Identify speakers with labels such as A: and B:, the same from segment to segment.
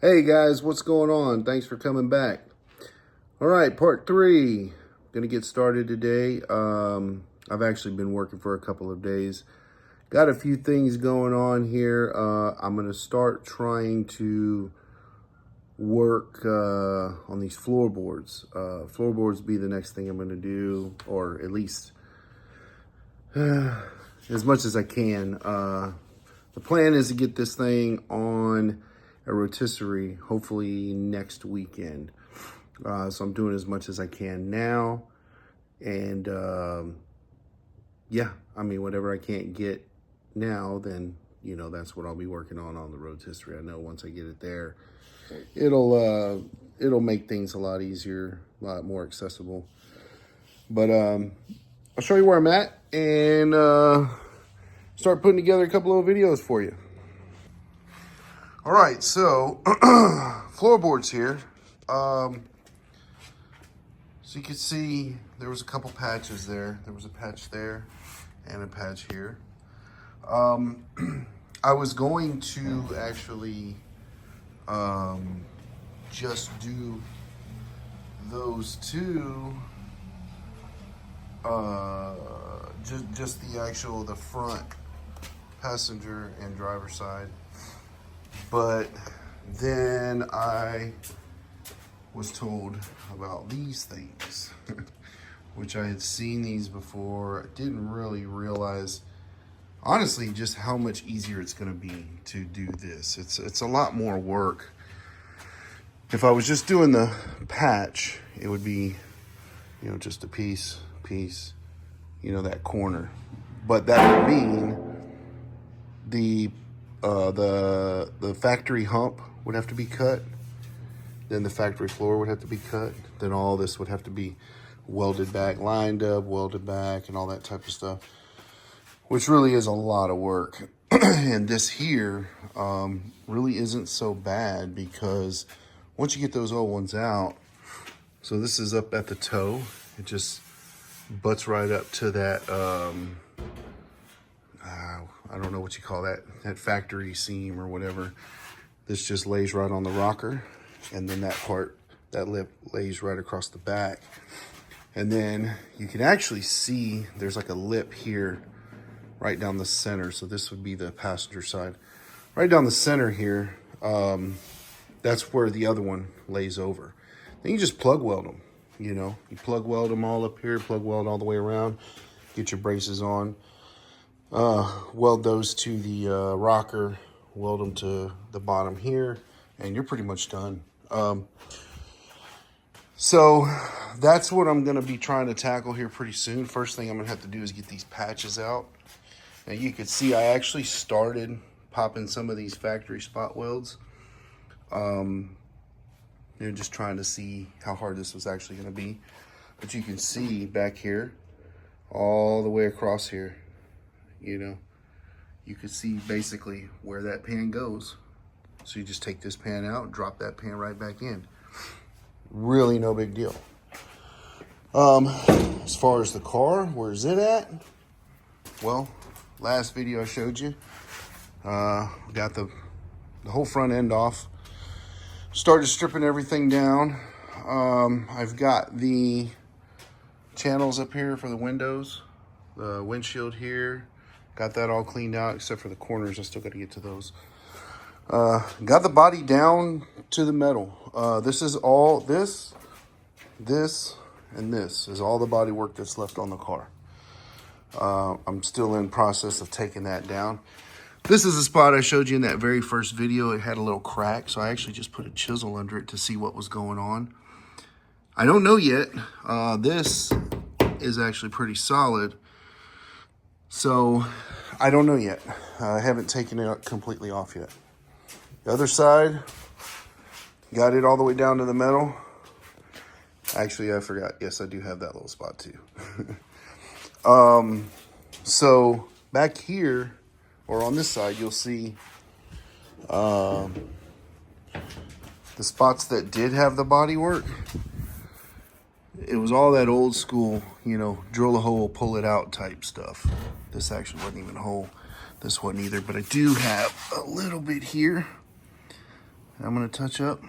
A: Hey guys, what's going on? Thanks for coming back. All right, part 3. Gonna get started today. I've actually been working for a couple of days. Got a few things going on here. I'm gonna start trying to work on these floorboards. Floorboards be the next thing I'm gonna do, or at least as much as I can. The plan is to get this thing on a rotisserie hopefully next weekend. So I'm doing as much as I can now. And yeah, I mean, whatever I can't get now, then, you know, that's what I'll be working on the rotisserie. I know once I get it there, it'll make things a lot easier, a lot more accessible. But I'll show you where I'm at and start putting together a couple of videos for you. All right, so floorboards here. So you can see there was a couple patches there. There was a patch there and a patch here. I was going to actually just do those two, just the front passenger and driver side. But then I was told about these things, which I had seen these before. I didn't really realize, honestly, just how much easier it's going to be to do this. It's a lot more work. If I was just doing the patch, it would be, you know, just a piece, you know, that corner. But that would mean the factory hump would have to be cut. Then the factory floor would have to be cut. Then all this would have to be welded back, lined up, welded back, and all that type of stuff, which really is a lot of work. And this here really isn't so bad, because once you get those old ones out, so this is up at the toe, it just butts right up to that, I don't know what you call that factory seam or whatever. This just lays right on the rocker. And then that part, that lip lays right across the back. And then you can actually see there's like a lip here right down the center. So this would be the passenger side. Right down the center here, that's where the other one lays over. Then you just plug weld them, you know. You plug weld them all up here, plug weld all the way around, get your braces on. Weld those to the rocker, weld them to the bottom here, and you're pretty much done. So that's what I'm going to be trying to tackle here pretty soon. First thing I'm going to have to do is get these patches out. And you can see I actually started popping some of these factory spot welds. You know, just trying to see how hard this was actually going to be. But you can see back here, all the way across here, you know, you can see basically where that pan goes. So you just take this pan out, drop that pan right back in. Really no big deal. As far as the car, where's it at? Well, last video I showed you, got the whole front end off. Started stripping everything down. I've got the channels up here for the windows, the windshield here. Got that all cleaned out, except for the corners. I still got to get to those. Got the body down to the metal. This is all, this, and this is all the body work that's left on the car. I'm still in process of taking that down. This is the spot I showed you in that very first video. It had a little crack, so I actually just put a chisel under it to see what was going on. I don't know yet. This is actually pretty solid, so I don't know yet. I haven't taken it completely off yet. The other side, got it all the way down to the metal. Actually, I forgot. Yes, I do have that little spot too. So back here, or on this side, you'll see the spots that did have the body work. It was all that old school, you know, drill a hole, pull it out type stuff. This actually wasn't even a hole. This wasn't either, but I do have a little bit here. I'm gonna touch up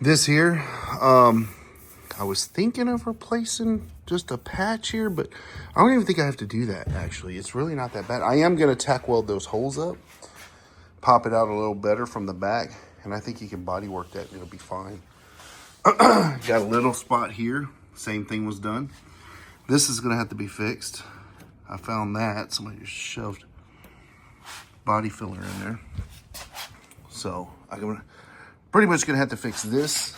A: this here. I was thinking of replacing just a patch here, but I don't even think I have to do that, actually. It's really not that bad. I am gonna tack weld those holes up, pop it out a little better from the back, and I think you can body work that and it'll be fine. Got a little spot here, same thing was done. This is gonna have to be fixed. I found that, somebody just shoved body filler in there. So I'm pretty much gonna have to fix this,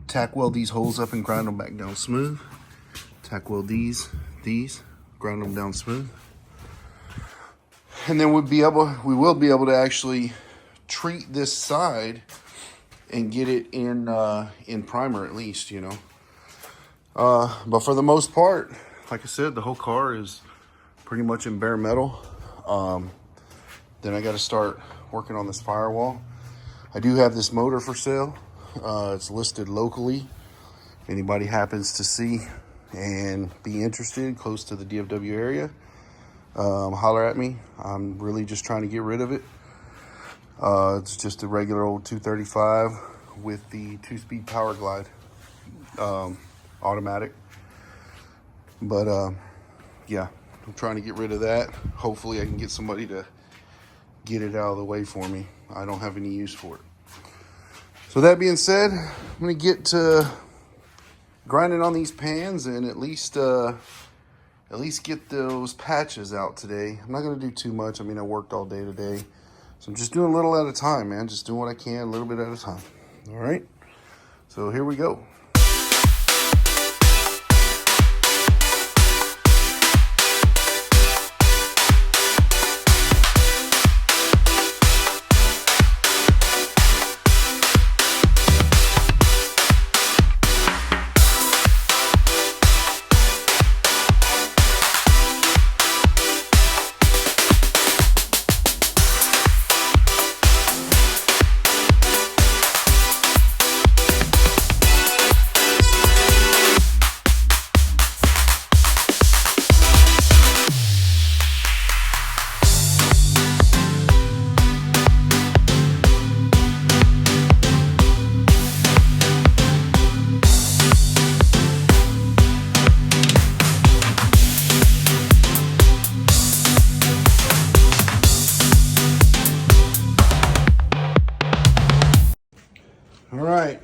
A: tack weld these holes up and grind them back down smooth. Tack weld these, grind them down smooth. And then we will be able to actually treat this side and get it in primer at least, you know. But for the most part, like I said, the whole car is pretty much in bare metal. Then I got to start working on this firewall. I do have this motor for sale. It's listed locally. If anybody happens to see and be interested close to the DFW area, holler at me. I'm really just trying to get rid of it. It's just a regular old 235 with the 2-speed power glide, automatic. But yeah, I'm trying to get rid of that. Hopefully I can get somebody to get it out of the way for me. I don't have any use for it. So that being said, I'm gonna get to grinding on these pans and at least get those patches out today. I'm not gonna do too much. I mean, I worked all day today. So I'm just doing a little at a time, man. Just doing what I can, a little bit at a time. All right, so here we go. All right,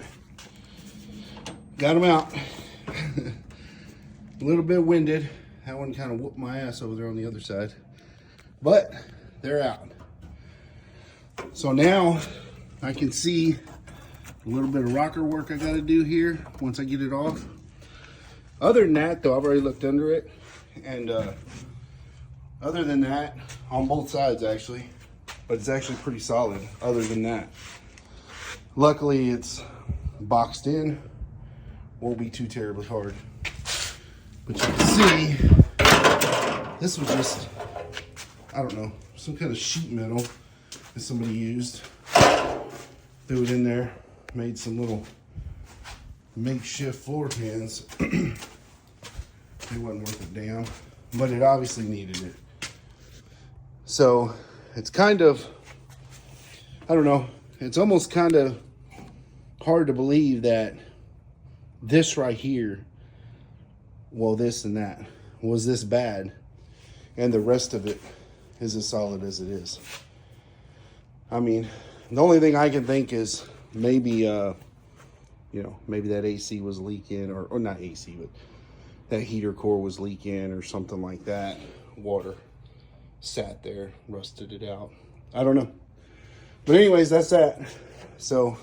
A: got them out. A little bit winded. That one kind of whooped my ass over there on the other side, but they're out. So now I can see a little bit of rocker work I got to do here once I get it off. Other than that, though, I've already looked under it, and other than that, on both sides actually, but it's actually pretty solid. Other than that, luckily it's boxed in, won't be too terribly hard. But you can see this was just, I don't know, some kind of sheet metal that somebody used. Threw it in there, made some little makeshift floor pans. It wasn't worth a damn, but it obviously needed it. So it's kind of, I don't know, it's almost kind of hard to believe that this right here, well, this and that, was this bad, and the rest of it is as solid as it is. I mean, the only thing I can think is maybe, you know, maybe that AC was leaking, or not AC, but that heater core was leaking or something like that. Water sat there, rusted it out. I don't know. But anyways, that's that. So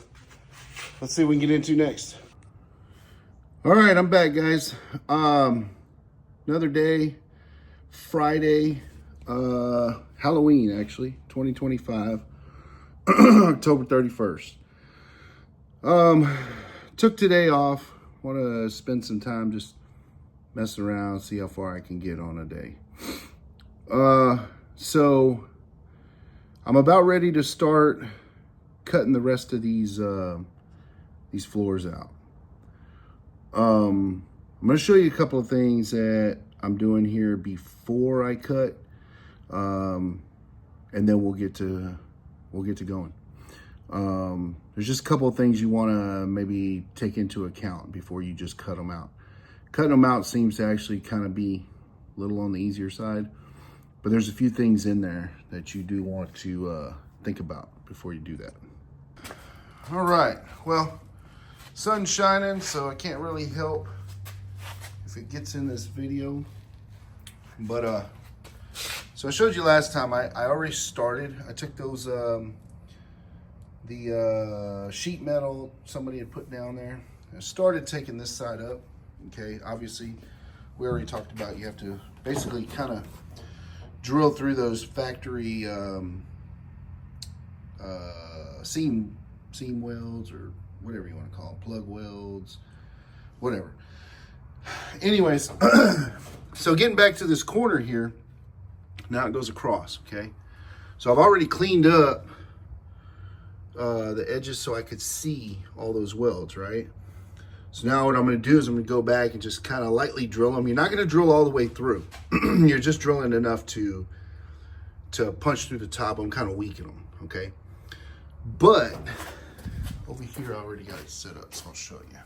A: let's see what we can get into next. All right, I'm back, guys. Another day, Friday, Halloween, actually, 2025, October 31st. Took today off. Want to spend some time just messing around, see how far I can get on a day. So I'm about ready to start cutting the rest of these floors out. I'm going to show you a couple of things that I'm doing here before I cut, and then we'll get to we'll get to going. There's just a couple of things you want to maybe take into account before you just cut them out. Cutting them out seems to actually kind of be a little on the easier side, but there's a few things in there that you do want to think about before you do that. All right, well, sun's shining, so I can't really help if it gets in this video, but so I showed you last time, I already started. I took those the sheet metal somebody had put down there. I started taking this side up. Okay, obviously we already talked about you have to basically kind of drill through those factory seam welds, or whatever you want to call them, plug welds, whatever. Anyways, so getting back to this corner here, now it goes across. Okay, so I've already cleaned up the edges so I could see all those welds, right? So now what I'm going to do is I'm going to go back and just kind of lightly drill them. You're not going to drill all the way through. You're just drilling enough to punch through the top. I'm kind of weaken them, okay? But over here I already got it set up, so I'll show you.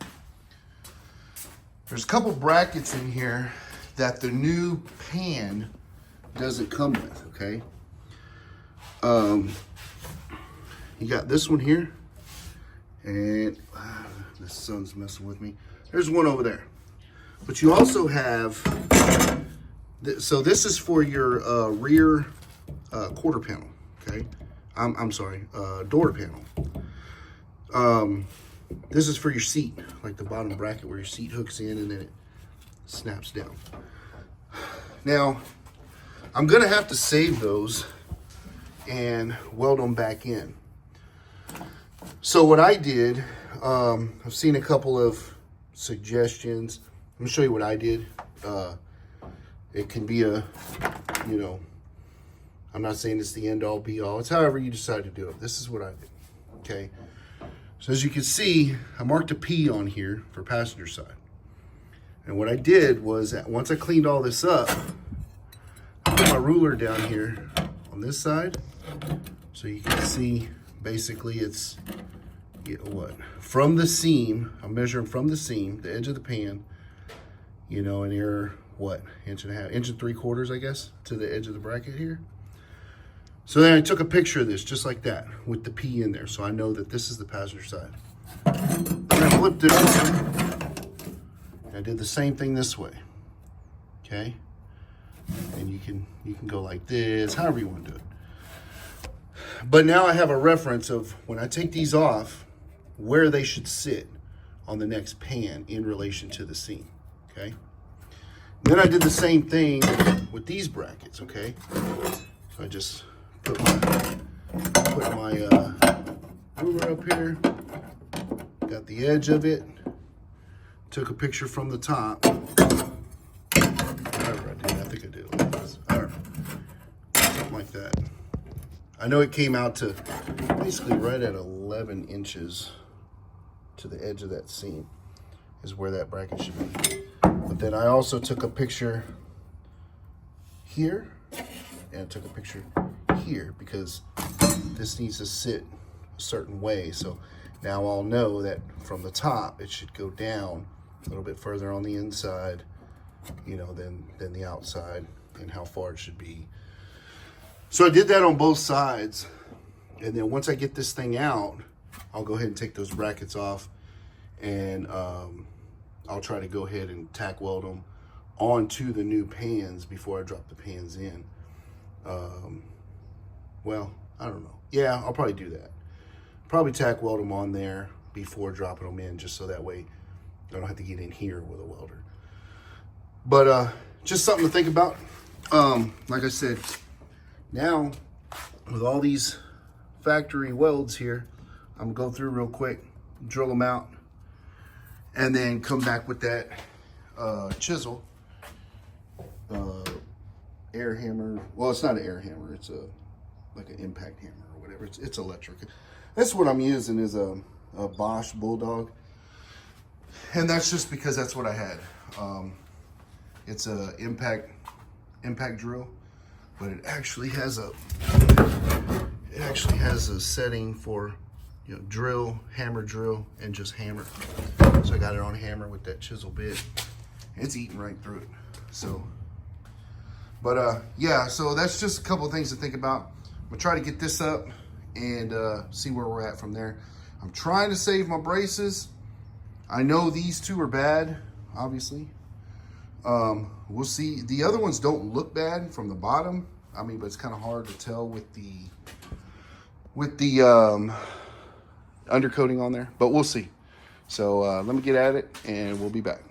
A: There's a couple brackets in here that the new pan doesn't come with, okay? You got this one here, and the sun's messing with me. There's one over there. But you also have, so this is for your rear quarter panel, okay? I'm sorry, door panel. This is for your seat, like the bottom bracket where your seat hooks in and then it snaps down. Now, I'm gonna have to save those and weld them back in. So what I did, I've seen a couple of suggestions. Let me show you what I did. It can be a, you know, I'm not saying it's the end all be all. It's however you decide to do it. This is what I did, okay? So as you can see, I marked a P on here for passenger side. And what I did was, once I cleaned all this up, I put my ruler down here on this side. So you can see, basically it's, from the seam, I'm measuring from the seam, the edge of the pan, you know, and here, inch and a half, inch and 3/4, I guess, to the edge of the bracket here. So then I took a picture of this just like that with the P in there, so I know that this is the passenger side. Then I flipped it over. I did the same thing this way, okay? And you can go like this, however you want to do it. But now I have a reference of when I take these off, where they should sit on the next pan in relation to the seam, okay? And then I did the same thing with these brackets, okay? So I just put my ruler up here, got the edge of it, took a picture from the top. However I did, I think I did it like this. I don't know, something like that. I know it came out to basically right at 11 inches to the edge of that seam is where that bracket should be. But then I also took a picture here and took a picture here because this needs to sit a certain way. So now I'll know that from the top, it should go down a little bit further on the inside, you know, than the outside, and how far it should be. So I did that on both sides. And then once I get this thing out, I'll go ahead and take those brackets off, and I'll try to go ahead and tack weld them onto the new pans before I drop the pans in. Well, I don't know. Yeah, I'll probably do that. Probably tack weld them on there before dropping them in, just so that way I don't have to get in here with a welder. But just something to think about. Like I said, now with all these factory welds here, I'm gonna go through real quick, drill them out, and then come back with that chisel, air hammer. Well, it's not an air hammer, it's like an impact hammer or whatever. It's electric. That's what I'm using, is a Bosch Bulldog, and that's just because that's what I had. It's a impact drill, but it actually has a It actually has a setting for, you know, drill, hammer drill, and just hammer. So I got it on hammer with that chisel bit. It's eating right through it. So, but yeah, so that's just a couple of things to think about. I'm gonna try to get this up and see where we're at from there. I'm trying to save my braces. I know these two are bad, obviously. We'll see. The other ones don't look bad from the bottom. I mean, but it's kind of hard to tell with the undercoating on there, but we'll see. So let me get at it and we'll be back.